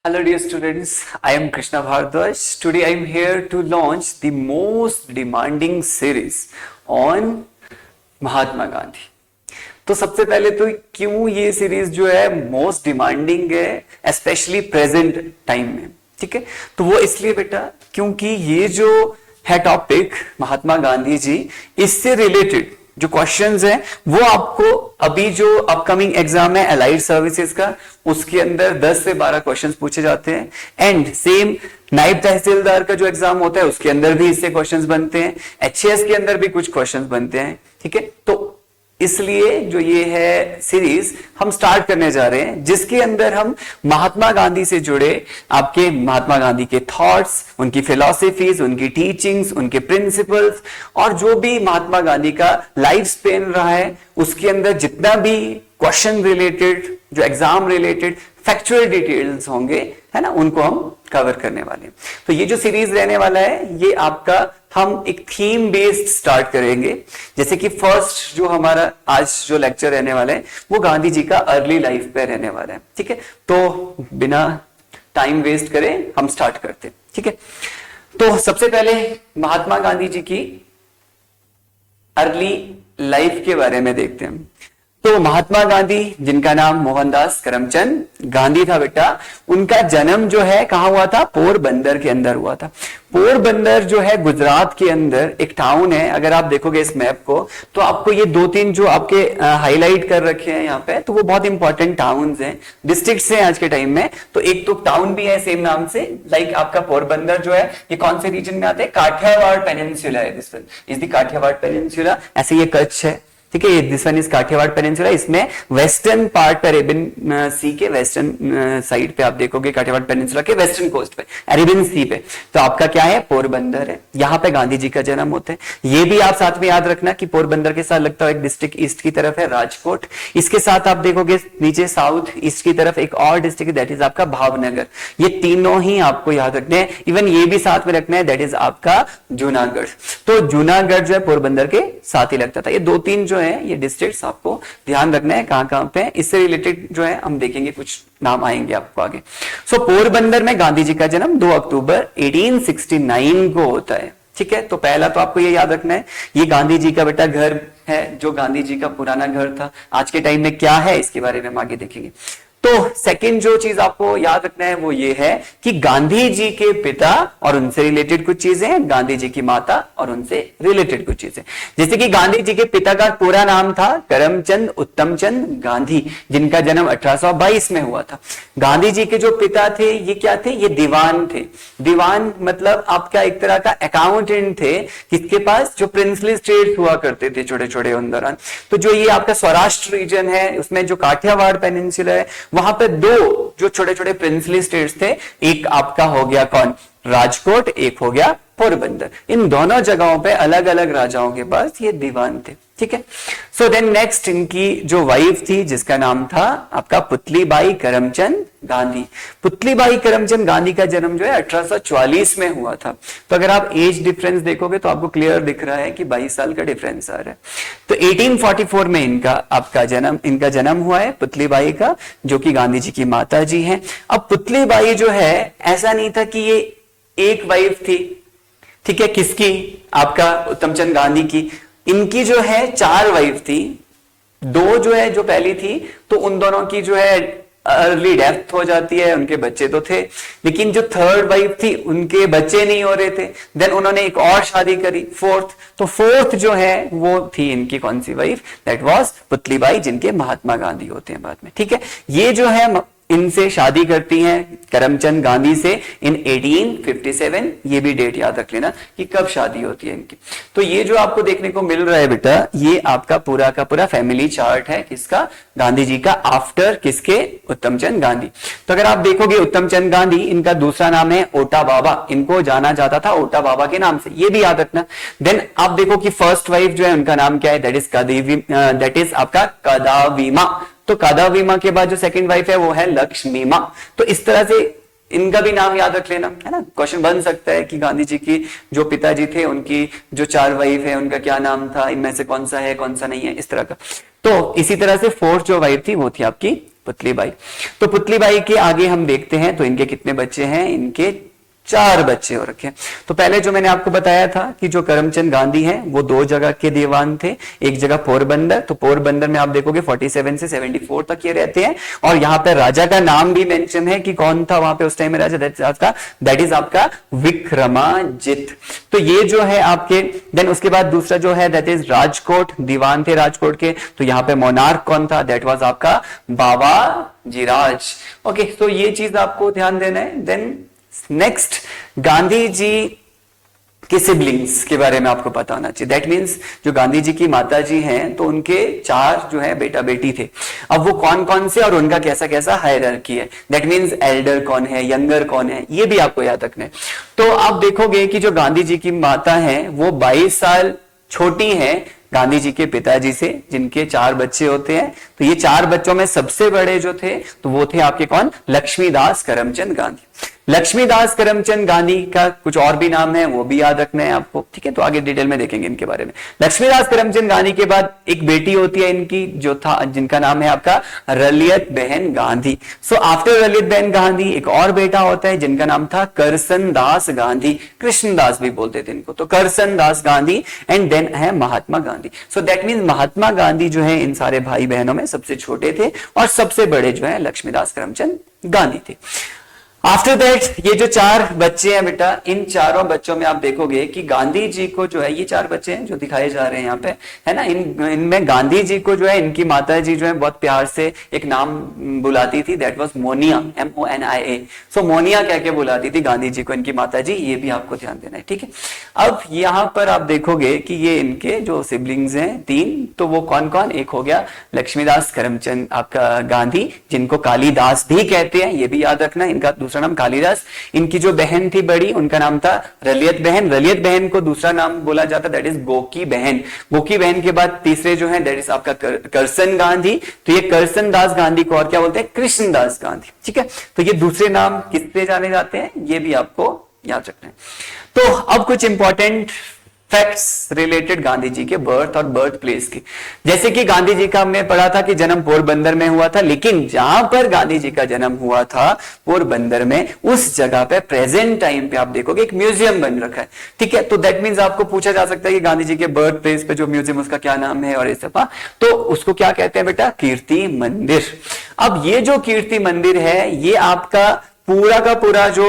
Hello dear students, I am Krishna Bhardwaj. Today I am here to launch the most demanding series on Mahatma Gandhi. तो सबसे पहले तो क्यों ये सीरीज जो है मोस्ट डिमांडिंग है स्पेशली प्रेजेंट टाइम में, ठीक है। तो वो इसलिए बेटा क्योंकि ये जो है टॉपिक महात्मा गांधी जी, इससे रिलेटेड जो क्वेश्चंस हैं वो आपको अभी जो अपकमिंग एग्जाम है अलाइड सर्विसेज का, उसके अंदर 10 से 12 क्वेश्चंस पूछे जाते हैं। एंड सेम नायब तहसीलदार का जो एग्जाम होता है उसके अंदर भी इससे क्वेश्चंस बनते हैं, एचएएस के अंदर भी कुछ क्वेश्चंस बनते हैं, ठीक है। तो इसलिए जो ये है सीरीज हम स्टार्ट करने जा रहे हैं, जिसके अंदर हम महात्मा गांधी से जुड़े आपके महात्मा गांधी के थॉट्स, उनकी फिलॉसफीज, उनकी टीचिंग्स, उनके प्रिंसिपल्स और जो भी महात्मा गांधी का लाइफ स्पेन रहा है उसके अंदर जितना भी क्वेश्चन रिलेटेड, जो एग्जाम रिलेटेड फैक्चुअल डिटेल्स होंगे, है ना, उनको हम कवर करने वाले हैं। तो ये जो सीरीज रहने वाला है ये आपका हम एक थीम बेस्ड स्टार्ट करेंगे। जैसे कि फर्स्ट जो हमारा आज जो लेक्चर रहने वाला है वो गांधी जी का अर्ली लाइफ पे रहने वाला है, ठीक है। तो बिना टाइम वेस्ट करे हम स्टार्ट करते हैं, ठीक है। तो सबसे पहले महात्मा गांधी जी की अर्ली लाइफ के बारे में देखते हैं। तो महात्मा गांधी, जिनका नाम मोहनदास करमचंद गांधी था बेटा, उनका जन्म जो है कहां हुआ था? पोरबंदर के अंदर हुआ था। पोरबंदर जो है गुजरात के अंदर एक टाउन है। अगर आप देखोगे इस मैप को तो आपको ये 2-3 जो आपके हाईलाइट कर रखे हैं यहाँ पे, तो वो बहुत इंपॉर्टेंट टाउन्स हैं, डिस्ट्रिक्ट्स हैं आज के टाइम में। तो एक तो टाउन भी है सेम नाम से, लाइक आपका पोरबंदर जो है ये कौन से रीजन में आता है? काठियावाड़ पेनिनसुला है, this one is the Kathiawar peninsula. ऐसे ये कच्छ है, ठीक है, this one is Kathiawar peninsula. इसमें वेस्टर्न पार्ट पर अरेबियन सी के वेस्टर्न साइड पे आप देखोगे काठियावाड़ पेनिनसुला के वेस्टर्न कोस्ट पे, अरेबियन सी पे, तो आपका क्या है? पोरबंदर है। यहाँ पे गांधी जी का जन्म होता है। ये भी आप साथ में याद रखना कि पोरबंदर के साथ लगता है एक डिस्ट्रिक्ट ईस्ट की तरफ है राजकोट। इसके साथ आप देखोगे नीचे साउथ ईस्ट की तरफ एक और डिस्ट्रिक्ट, दैट इज आपका भावनगर। ये तीनों ही आपको याद रखने हैं। इवन ये भी साथ में रखना है, दैट इज आपका जूनागढ़। तो जूनागढ़ जो है पोरबंदर के साथ ही लगता था। ये 2-3 जो है ये डिस्ट्रिक्ट्स आपको ध्यान रखना है कहां कहां पे। इससे रिलेटेड जो है हम देखेंगे, कुछ नाम आएंगे आपको आगे। सो पोरबंदर में गांधी जी का जन्म 2 अक्टूबर 1869 को होता है, ठीक है। तो पहला तो आपको ये याद रखना है, ये गांधी जी का बेटा घर है, जो गांधी जी का पुराना घर था। आज के टाइम में क्या है इसके बारे में हम आगे देखेंगे। तो सेकंड जो चीज आपको याद रखना है वो ये है कि गांधी जी के पिता और उनसे रिलेटेड कुछ चीजें, गांधी जी की माता और उनसे रिलेटेड कुछ चीजें। जैसे कि गांधी जी के पिता का पूरा नाम था करमचंद उत्तमचंद गांधी, जिनका जन्म 1822 में हुआ था। गांधी जी के जो पिता थे ये क्या थे? ये दीवान थे। दीवान मतलब आपका एक तरह का अकाउंटेंट थे, किसके पास? जो प्रिंसली स्टेट्स हुआ करते थे छोटे छोटे उन दौरान। तो जो ये आपका सौराष्ट्र रीजन है उसमें जो काठियावाड़ पेनिनसुला है वहां पे 2 जो छोटे छोटे प्रिंसली स्टेट्स थे, एक आपका हो गया कौन? राजकोट, एक हो गया पोरबंदर। इन दोनों जगहों पे अलग अलग राजाओं के पास ये दीवान थे, ठीक है। सो देन नेक्स्ट इनकी जो वाइफ थी जिसका नाम था आपका पुतलीबाई करमचंद गांधी। पुतलीबाई करमचंद गांधी का जन्म जो है 1844 में हुआ था। तो अगर आप एज डिफरेंस देखोगे तो आपको क्लियर दिख रहा है कि 22 साल का डिफरेंस आ रहा है। तो 1844 में इनका जन्म हुआ है पुतलीबाई का, जो कि गांधी जी की माता जी हैं। अब पुतलीबाई जो है ऐसा नहीं था कि ये एक वाइफ थी, ठीक है, किसकी? आपका उत्तमचंद गांधी की। इनकी जो है 4 वाइफ थी। 2 जो है जो पहली थी तो उन दोनों की जो है अर्ली डेथ हो जाती है, उनके बच्चे तो थे, लेकिन जो 3rd वाइफ थी उनके बच्चे नहीं हो रहे थे। देन उन्होंने एक और शादी करी, 4th। तो 4th जो है वो थी इनकी कौन सी वाइफ? दैट वाज पुतलीबाई, जिनके महात्मा गांधी होते हैं बाद में, ठीक है। ये जो है इनसे शादी करती हैं करमचंद गांधी से इन 1857। ये भी डेट याद रख लेना कि कब शादी होती है इनकी। तो ये जो आपको देखने को मिल रहा है बेटा, ये आपका पूरा का पूरा फैमिली चार्ट है किसका? गांधी जी का, आफ्टर किसके? उत्तमचंद गांधी। तो अगर आप देखोगे उत्तमचंद गांधी, इनका दूसरा नाम है ओटा बाबा। इनको जाना जाता था ओटा बाबा के नाम से, ये भी याद रखना। देन आप देखो कि फर्स्ट वाइफ जो है उनका नाम क्या है? दैट इज आपका कदावीमा। तो कादावीमा के बाद जो सेकंड वाइफ है वो है लक्ष्मीमा। तो इस तरह से इनका भी नाम याद रख लेना, है ना। क्वेश्चन बन सकता है कि गांधी जी की जो पिताजी थे उनकी जो 4 वाइफ है उनका क्या नाम था, इनमें से कौन सा है कौन सा नहीं है, इस तरह का। तो इसी तरह से फोर्थ जो वाइफ थी वो थी आपकी पुतलीबाई। तो पुतलीबाई के आगे हम देखते हैं तो इनके कितने बच्चे हैं, इनके 4 बच्चे हो रखे। तो पहले जो मैंने आपको बताया था कि जो करमचंद गांधी हैं वो 2 जगह के दीवान थे, एक जगह पोरबंदर, तो पोरबंदर में आप देखोगे 47 से 74 तक ये रहते हैं। और यहाँ पे राजा का नाम भी मेंशन है कि कौन था वहां पे उस टाइम में राजा, दैट इज आपका विक्रमाजित। तो ये जो है आपके, देन उसके बाद दूसरा जो है दैट इज राजकोट, दीवान थे राजकोट के। तो यहाँ पे मोनार्क कौन था, दैट वाज आपका बाबा जीराज। ओके, तो ये चीज आपको ध्यान देना है। देन नेक्स्ट, गांधी जी के सिबलिंग्स के बारे में आपको पता होना चाहिए। दैट मीन्स जो गांधी जी की माता जी हैं तो उनके 4 जो है बेटा बेटी थे। अब वो कौन कौन से और उनका कैसा कैसा हायरार्की है, दैट मीन्स एल्डर कौन है, यंगर कौन है, ये भी आपको याद रखना है। तो आप देखोगे कि जो गांधी जी की माता है वो 22 साल छोटी है गांधी जी के पिताजी से, जिनके 4 बच्चे होते हैं। तो ये 4 बच्चों में सबसे बड़े जो थे तो वो थे आपके कौन, लक्ष्मीदास करमचंद गांधी। लक्ष्मीदास करमचंद गांधी का कुछ और भी नाम है, वो भी याद रखना है आपको, ठीक है। तो आगे डिटेल में देखेंगे इनके बारे में। लक्ष्मीदास करमचंद गांधी के बाद एक बेटी होती है इनकी, जो था जिनका नाम है आपका रलियत बहन गांधी। सो आफ्टर रलियत बहन गांधी एक और बेटा होता है जिनका नाम था करसन दास गांधी, कृष्णदास भी बोलते थे इनको, तो करसन दास गांधी। एंड देन है Mahatma Gandhi. So that means Mahatma Gandhi जो है इन सारे भाई बहनों में सबसे छोटे थे और सबसे बड़े जो है लक्ष्मीदास करमचंद गांधी थे। आफ्टर दैट ये जो 4 बच्चे हैं बेटा, इन चारों बच्चों में आप देखोगे कि गांधी जी को जो है, ये 4 बच्चे हैं जो दिखाए जा रहे हैं यहाँ पे, है ना। इनमें गांधी जी को जो है इनकी माता जी जो है बहुत प्यार से एक नाम बुलाती थी, दैट वाज मोनिया, MONIA। सो मोनिया कह के बुलाती थी गांधी जी को इनकी माता जी, ये भी आपको ध्यान देना है, ठीक है। अब यहाँ पर आप देखोगे कि ये इनके जो सिबलिंग्स हैं 3, तो वो कौन कौन, एक हो गया लक्ष्मीदास करमचंद आपका गांधी, जिनको कालिदास भी कहते हैं, ये भी याद रखना। इनका दूसरा नाम कालिदास। इनकी जो बहन थी बड़ी, उनका नाम था रलियत बहन। रलियत बहन को दूसरा नाम बोला जाता दैट इज गोकी बहन। गोकी बहन के बाद तीसरे जो है दैट इज आपका करसन गांधी। तो ये करसन दास गांधी को और क्या बोलते हैं, कृष्णदास गांधी, ठीक है। तो ये दूसरे नाम किससे जाने जाते हैं, ये भी आपको याद रखना है। तो अब कुछ important facts related Gandhi ji के बर्थ और बर्थ प्लेस की। जैसे कि गांधी जी का हमने पढ़ा था कि जन्म पोरबंदर में हुआ था, लेकिन जहां पर गांधी जी का जन्म हुआ था पोरबंदर में, उस जगह पे प्रेजेंट टाइम पे आप देखोगे एक म्यूजियम बन रखा है, ठीक है। तो दैट मींस आपको पूछा जा सकता है कि गांधी जी के बर्थ प्लेस पे जो म्यूजियम उसका क्या नाम है और इस तो उसको क्या कहते हैं बेटा, कीर्ति मंदिर। अब ये जो कीर्ति मंदिर है ये आपका पूरा का पूरा जो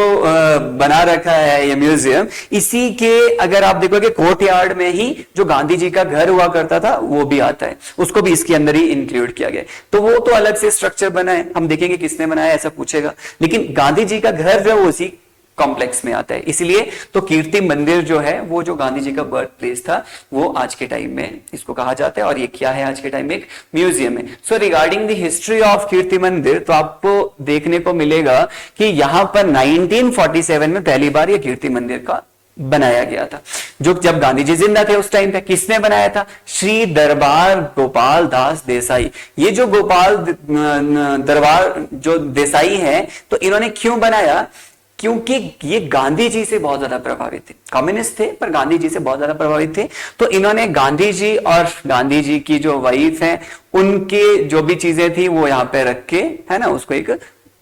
बना रखा है ये म्यूजियम, इसी के अगर आप देखोगे कोर्टयार्ड में ही जो गांधी जी का घर हुआ करता था वो भी आता है, उसको भी इसके अंदर ही इंक्लूड किया गया। तो वो तो अलग से स्ट्रक्चर बना है, हम देखेंगे किसने बनाया ऐसा पूछेगा, लेकिन गांधी जी का घर जो है वो उसी कॉम्प्लेक्स में आता है। इसलिए तो कीर्ति मंदिर जो है वो जो गांधी जी का बर्थ प्लेस था वो आज के टाइम में इसको कहा जाता है, और ये क्या है आज के टाइम में, एक म्यूजियम है। So regarding the history of Kirti Mandir, तो आपको देखने को मिलेगा कि यहां पर 1947 में पहली बार ये कीर्ति मंदिर का बनाया गया था, जो जब गांधी जी जिंदा थे उस टाइम पे। किसने बनाया था, श्री दरबार गोपाल दास देसाई। ये जो गोपाल दरबार जो देसाई है, तो इन्होंने क्यों बनाया, क्योंकि ये गांधी जी से बहुत ज्यादा प्रभावित थे, कम्युनिस्ट थे पर गांधी जी से बहुत ज्यादा प्रभावित थे। तो इन्होंने गांधी जी और गांधी जी की जो वाइफ है उनके जो भी चीजें थी वो यहाँ पे रख के, है ना, उसको एक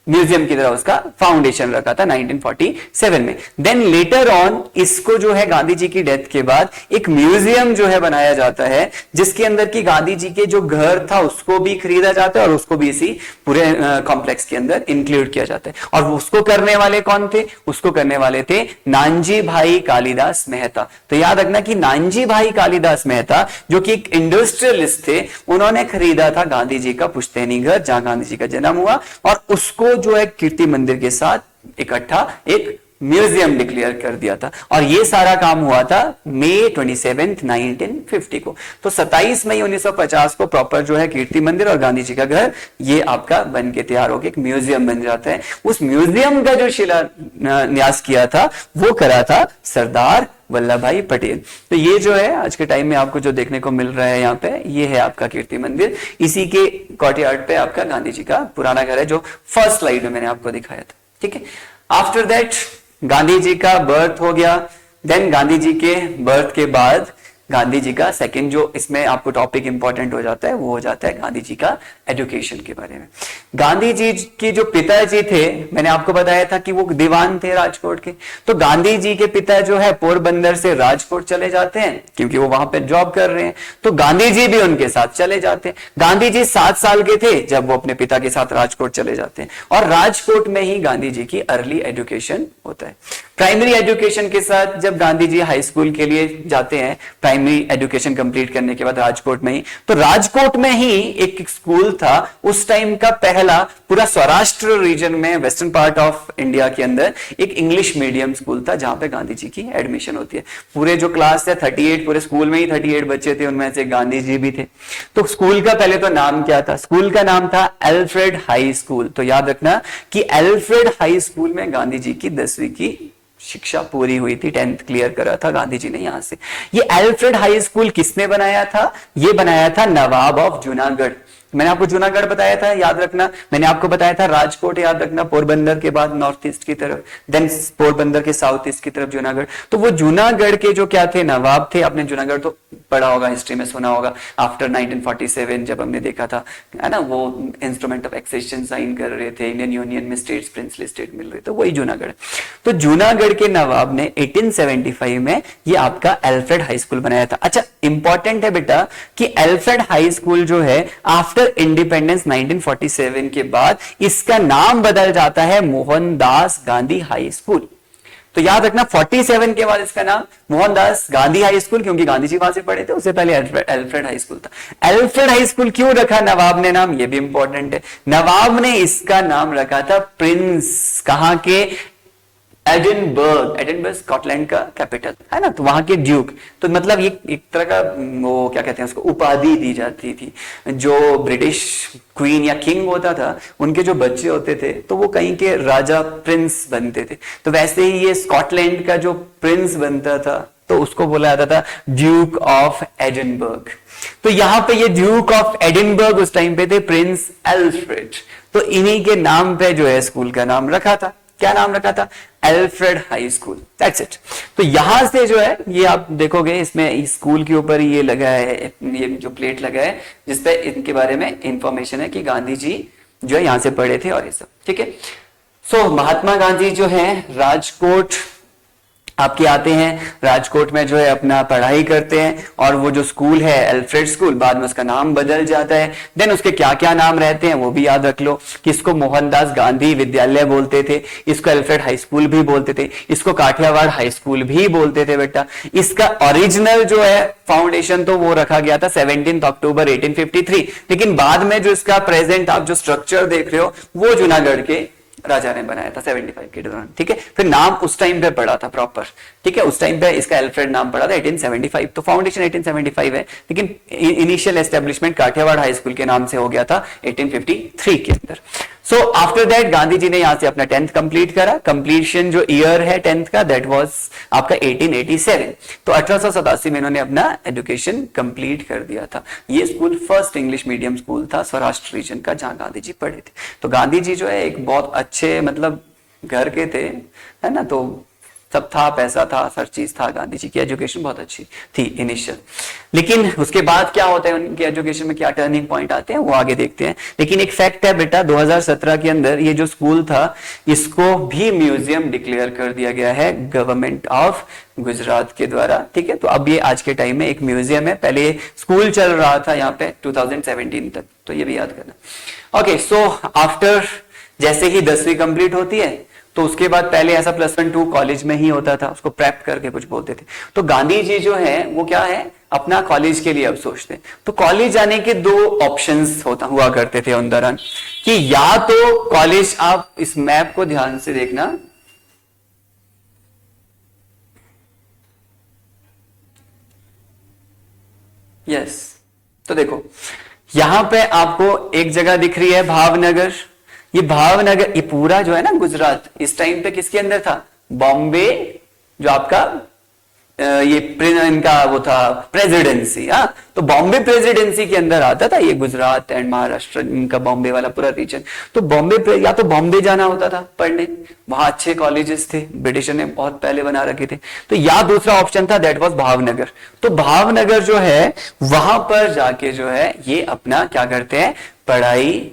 म्यूजियम की तरह उसका फाउंडेशन रखा था 1947 में। देन लेटर ऑन इसको जो है गांधी जी की डेथ के बाद एक म्यूजियम जो है बनाया जाता है, जिसके अंदर की गांधी जी के जो घर था उसको भी खरीदा जाता है और उसको भी इसी पूरे कॉम्प्लेक्स के अंदर इंक्लूड किया जाता है। और उसको करने वाले कौन थे, उसको करने वाले थे नानजी भाई कालिदास मेहता। तो याद रखना कि नानजी भाई कालिदास मेहता जो कि एक इंडस्ट्रियलिस्ट थे, उन्होंने खरीदा था गांधी जी का पुश्तैनी घर जहां गांधी जी का जन्म हुआ, और उसको जो है कीर्ति मंदिर के साथ इकट्ठा एक म्यूजियम डिक्लेयर कर दिया था। और ये सारा काम हुआ था मई 27 1950 को। तो 27 मई 1950 को प्रॉपर जो है कीर्ति मंदिर और गांधी जी का घर ये आपका बन के तैयार होकर एक म्यूजियम बन जाता है। उस म्यूजियम का जो शिलान्यास किया था वो करा था सरदार वल्लभ भाई पटेल। तो ये जो है आज के टाइम में आपको जो देखने को मिल रहा है यहाँ पे, ये है आपका कीर्ति मंदिर। इसी के कोर्टयार्ड पे आपका गांधी जी का पुराना घर है, जो फर्स्ट स्लाइड में मैंने आपको दिखाया था। ठीक है। आफ्टर दैट गांधी जी का बर्थ हो गया। देन गांधी जी के बर्थ के बाद गांधी जी का सेकंड जो इसमें आपको टॉपिक इंपॉर्टेंट हो जाता है वो हो जाता है गांधी जी का एजुकेशन के बारे में। गांधी जी के जो पिताजी थे, मैंने आपको बताया था कि वो दीवान थे राजकोट के। तो गांधी जी के पिता जो है पोरबंदर से राजकोट चले जाते हैं क्योंकि वो वहां पे जॉब कर रहे हैं, तो गांधी जी भी उनके साथ चले जाते हैं। गांधी जी 7 साल के थे जब वो अपने पिता के साथ राजकोट चले जाते हैं और राजकोट में ही गांधी जी की अर्ली एजुकेशन होता है। प्राइमरी एजुकेशन के साथ जब गांधी जी हाई स्कूल के लिए जाते हैं, प्राइमरी एजुकेशन कंप्लीट करने के बाद राजकोट में ही, तो राजकोट में ही एक स्कूल था उस टाइम का पहला पूरा सौराष्ट्र रीजन में वेस्टर्न पार्ट ऑफ इंडिया के अंदर एक इंग्लिश मीडियम स्कूल था जहां पे गांधी जी की एडमिशन होती है। पूरे जो क्लास थे 38, पूरे स्कूल में ही 38 बच्चे थे, उनमें से गांधी जी भी थे। तो स्कूल का पहले तो नाम क्या था? स्कूल का नाम था एल्फ्रेड हाई स्कूल। तो याद रखना कि एल्फ्रेड हाई स्कूल में गांधी जी की 10वीं की शिक्षा पूरी हुई थी, 10th क्लियर करा था गांधी जी ने यहां से। ये एल्फ्रेड हाई स्कूल किसने बनाया था? ये बनाया था नवाब ऑफ जूनागढ़। मैंने आपको जूनागढ़ बताया था, याद रखना। मैंने आपको बताया था राजकोट, याद रखना, पोरबंदर के बाद नॉर्थ ईस्ट की तरफ, देन पोरबंदर के साउथ ईस्ट की तरफ जूनागढ़। तो वो जूनागढ़ के जो क्या थे, नवाब थे। आपने जूनागढ़ तो पढ़ा होगा, हिस्ट्री में सुना होगा। आफ्टर 1947 जब हमने देखा था, है ना, वो इंस्ट्रूमेंट ऑफ एक्सेशन साइन कर रहे थे, इंडियन यूनियन में स्टेट्स, प्रिंसली स्टेट मिल रहे थे, वही जूनागढ़। तो जूनागढ़ के नवाब ने 1875 में ये आपका एल्फ्रेड हाई स्कूल बनाया था। अच्छा, इंपॉर्टेंट है बेटा कि एल्फ्रेड हाई स्कूल जो है आफ्टर इंडिपेंडेंस 1947 के बाद इसका नाम बदल जाता है मोहनदास गांधी हाई स्कूल। तो याद रखना 47 के बाद इसका नाम मोहनदास गांधी हाई स्कूल, क्योंकि गांधी जी वहां से पढ़े थे, उससे पहले एल्फ्रेड हाई स्कूल था। एल्फ्रेड हाई स्कूल क्यों रखा नवाब ने नाम, ये भी इंपॉर्टेंट है। नवाब ने इसका नाम रखा था प्रिंस, कहां के? एडिनबर्ग। एडिनबर्ग स्कॉटलैंड का कैपिटल है ना, तो वहां के ड्यूक। तो मतलब ये एक तरह का वो क्या कहते हैं उसको, उपाधि दी जाती थी। जो ब्रिटिश क्वीन या किंग होता था, उनके जो बच्चे होते थे तो वो कहीं के राजा, प्रिंस बनते थे। तो वैसे ही ये स्कॉटलैंड का जो प्रिंस बनता था तो उसको बोला जाता था ड्यूक ऑफ एडिनबर्ग। तो यहां पे ये ड्यूक ऑफ एडिनबर्ग उस टाइम पे थे प्रिंस एल्फ्रेड। तो इन्हीं के नाम पे जो है स्कूल का नाम रखा था। क्या नाम रखा था? Alfred high school. That's it. तो यहां से जो है ये आप देखोगे, इसमें इस स्कूल के ऊपर ये लगा है, ये जो प्लेट लगा है जिसपे इनके बारे में इंफॉर्मेशन है कि गांधी जी जो है यहां से पढ़े थे और ये सब। ठीक है। सो महात्मा गांधी जो है राजकोट आपके आते हैं, राजकोट में जो है अपना पढ़ाई करते हैं, और वो जो स्कूल है एल्फ्रेड स्कूल, बाद में उसका नाम बदल जाता है। देन उसके क्या क्या नाम रहते हैं वो भी याद रख लो कि इसको मोहनदास गांधी विद्यालय बोलते थे, इसको एल्फ्रेड हाई स्कूल भी बोलते थे, इसको काठियावाड़ हाई स्कूल भी बोलते थे बेटा। इसका ओरिजिनल जो है फाउंडेशन तो वो रखा गया था 17 अक्टूबर 1853, लेकिन बाद में जो इसका प्रेजेंट आप जो स्ट्रक्चर देख रहे हो वो जूनागढ़ के राजा ने बनाया था 75 के दौरान। ठीक है। फिर नाम उस टाइम पे पड़ा था प्रॉपर। ठीक है, उस टाइम पे इसका एल्फ्रेड नाम पड़ा था 1875। तो फाउंडेशन 1875 है, लेकिन initial establishment Kathiawar high school के नाम से हो गया था 1853 के अंदर। So after that Gandhi ji ने यहां से अपना 10th कंप्लीट करा। कंप्लीशन जो ईयर है 10th का, दैट वाज आपका 1887। तो 1887 में इन्होंने अपना एजुकेशन कंप्लीट कर दिया था। ये school first English medium school था सौराष्ट्र रीजन का जहां गांधी जी पढ़े थे। तो गांधी जी जो है एक बहुत अच्छे मतलब घर के थे, है ना, तो सब था, पैसा था, हर चीज था। गांधी जी की एजुकेशन बहुत अच्छी थी इनिशियल। लेकिन उसके बाद क्या होता है, उनकी एजुकेशन में क्या टर्निंग पॉइंट आते हैं वो आगे देखते हैं। लेकिन एक फैक्ट है बेटा, 2017 के अंदर ये जो स्कूल था इसको भी म्यूजियम डिक्लेयर कर दिया गया है गवर्नमेंट ऑफ गुजरात के द्वारा। ठीक है, तो अब ये आज के टाइम में एक म्यूजियम है। पहले स्कूल चल रहा था यहाँ पे 2017 तक, तो ये भी याद करना। ओके, सो आफ्टर जैसे ही 10वीं कंप्लीट होती है तो उसके बाद पहले ऐसा +1 2 कॉलेज में ही होता था, उसको प्रेप करके कुछ बोलते थे। तो गांधी जी जो है वो क्या है, अपना कॉलेज के लिए अब सोचते हैं। तो कॉलेज जाने के 2 ऑप्शंस हुआ करते थे उन दौरान, कि या तो कॉलेज, आप इस मैप को ध्यान से देखना, यस, तो देखो यहां पे आपको एक जगह दिख रही है भावनगर। ये भावनगर, ये पूरा जो है ना गुजरात इस टाइम पे किसके अंदर था? बॉम्बे, जो आपका ये इनका वो था प्रेसिडेंसी। हाँ, तो बॉम्बे प्रेसिडेंसी के अंदर आता था ये गुजरात एंड महाराष्ट्र, इनका बॉम्बे वाला पूरा रीजन। तो बॉम्बे या तो बॉम्बे जाना होता था पढ़ने, वहां अच्छे कॉलेजेस थे, ब्रिटिशर ने बहुत पहले बना रखे थे। तो या दूसरा ऑप्शन था दैट वाज भावनगर। तो भावनगर जो है वहां पर जाके जो है ये अपना क्या करते हैं, पढ़ाई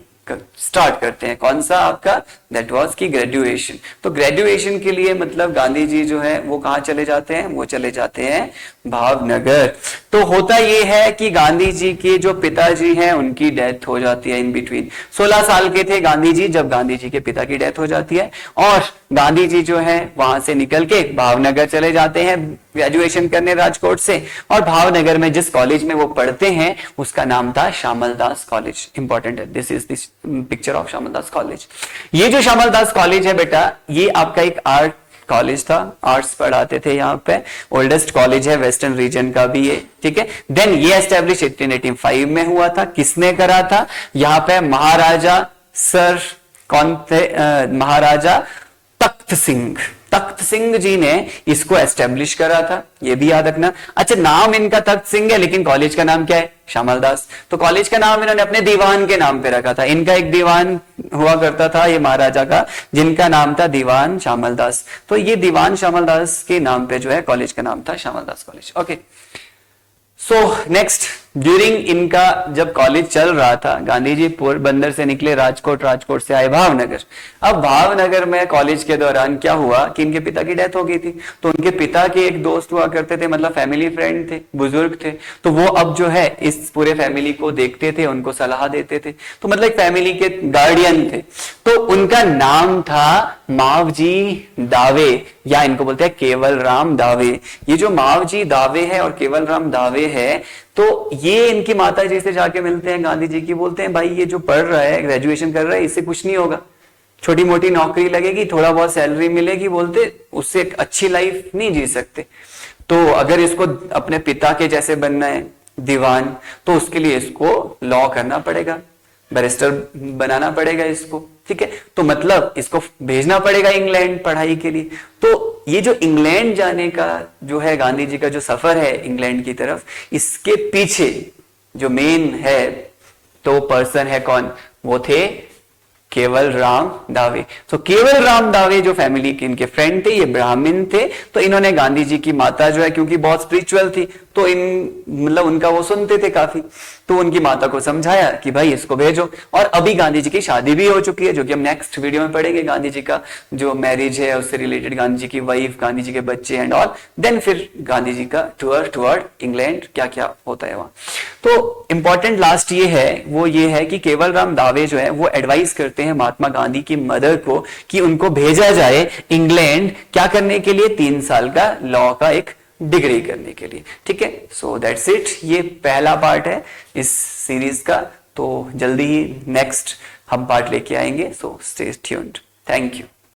स्टार्ट करते हैं। कौन सा आपका, दैट वाज की ग्रेजुएशन। तो ग्रेजुएशन के लिए मतलब गांधी जी जो है वो कहां चले जाते हैं, वो चले जाते हैं भावनगर। तो होता ये है कि गांधी जी के जो पिताजी हैं उनकी डेथ हो जाती है इन बिटवीन। 16 साल के थे गांधी जी जब गांधी जी के पिता की डेथ हो जाती है, और गांधी जी जो है वहां से निकल के भावनगर चले जाते हैं ग्रेजुएशन करने राजकोट से। और भावनगर में जिस कॉलेज में वो पढ़ते हैं उसका नाम था श्यामल दास कॉलेज। इंपॉर्टेंट है, this is this picture of Shyamal Das college. ये जो श्यामल दास कॉलेज है बेटा, ये आपका एक आर्ट कॉलेज था, आर्ट्स पढ़ाते थे यहाँ पे। ओल्डेस्ट कॉलेज है वेस्टर्न रीजन का भी ये, ठीक है। देन ये एस्टेब्लिश 1885 में हुआ था। किसने करा था, यहाँ पे महाराजा सर कौन थे, महाराजा तख्त सिंह, तख्त सिंह जी ने इसको एस्टेब्लिश करा था, ये भी याद रखना। अच्छा, नाम इनका तख्त सिंह है लेकिन कॉलेज का नाम क्या है, श्यामल दास। तो कॉलेज का नाम इन्होंने अपने दीवान के नाम पे रखा था। इनका एक दीवान हुआ करता था ये महाराजा का, जिनका नाम था दीवान श्यामल दास। तो ये दीवान श्यामल दास के नाम पे जो है कॉलेज का नाम था Shyamal Das college. Okay, so next, during इनका जब कॉलेज चल रहा था, गांधी जी पोरबंदर से निकले राजकोट, राजकोट से आए भावनगर। अब भावनगर में कॉलेज के दौरान क्या हुआ कि इनके पिता की डेथ हो गई थी। तो उनके पिता के एक दोस्त हुआ करते थे, मतलब फैमिली फ्रेंड थे, बुजुर्ग थे। तो वो अब जो है इस पूरे फैमिली को देखते थे, उनको सलाह देते थे। तो मतलब एक फैमिली के गार्डियन थे। तो उनका नाम था मावजी दावे, या इनको बोलते हैं केवल राम दावे। ये जो मावजी दावे है और केवल राम दावे है, तो ये इनकी माता जी से जाके मिलते हैं गांधी जी की, बोलते हैं भाई ये जो पढ़ रहा है, ग्रेजुएशन कर रहा है, इससे कुछ नहीं होगा, छोटी मोटी नौकरी लगेगी, थोड़ा बहुत सैलरी मिलेगी, बोलते उससे एक अच्छी लाइफ नहीं जी सकते। तो अगर इसको अपने पिता के जैसे बनना है दीवान, तो उसके लिए इसको लॉ करना पड़ेगा, बैरिस्टर बनाना पड़ेगा इसको, ठीक है। तो मतलब इसको भेजना पड़ेगा इंग्लैंड पढ़ाई के लिए। तो ये जो इंग्लैंड जाने का जो है गांधी जी का जो सफर है इंग्लैंड की तरफ, इसके पीछे जो मेन है तो पर्सन है कौन, वो थे केवल राम दावे। तो केवल राम दावे जो फैमिली के इनके फ्रेंड थे, ये ब्राह्मण थे। तो इन्होंने गांधी जी की माता जो है, क्योंकि बहुत स्पिरिचुअल थी, तो मतलब उनका वो सुनते थे काफी, तो उनकी माता को समझाया कि भाई इसको भेजो। और अभी गांधी जी की शादी भी हो चुकी है, जो कि हम नेक्स्ट वीडियो में पढ़ेंगे। गांधी जी का जो मैरिज है उससे रिलेटेड, गांधी जी की वाइफ, गांधी जी के बच्चे एंड ऑल। देन फिर गांधी जी का टूर टुवर्ड इंग्लैंड, क्या क्या होता है वहां। तो इंपॉर्टेंट लास्ट ये है, वो ये है कि केवल राम दावे जो है वो एडवाइस करते हैं महात्मा गांधी की मदर को कि उनको भेजा जाए इंग्लैंड, क्या करने के लिए, 3 साल का लॉ का एक डिग्री करने के लिए, ठीक है। सो दैट्स इट, ये पहला पार्ट है इस सीरीज का। तो जल्दी ही नेक्स्ट हम पार्ट लेके आएंगे। So stay tuned, thank you.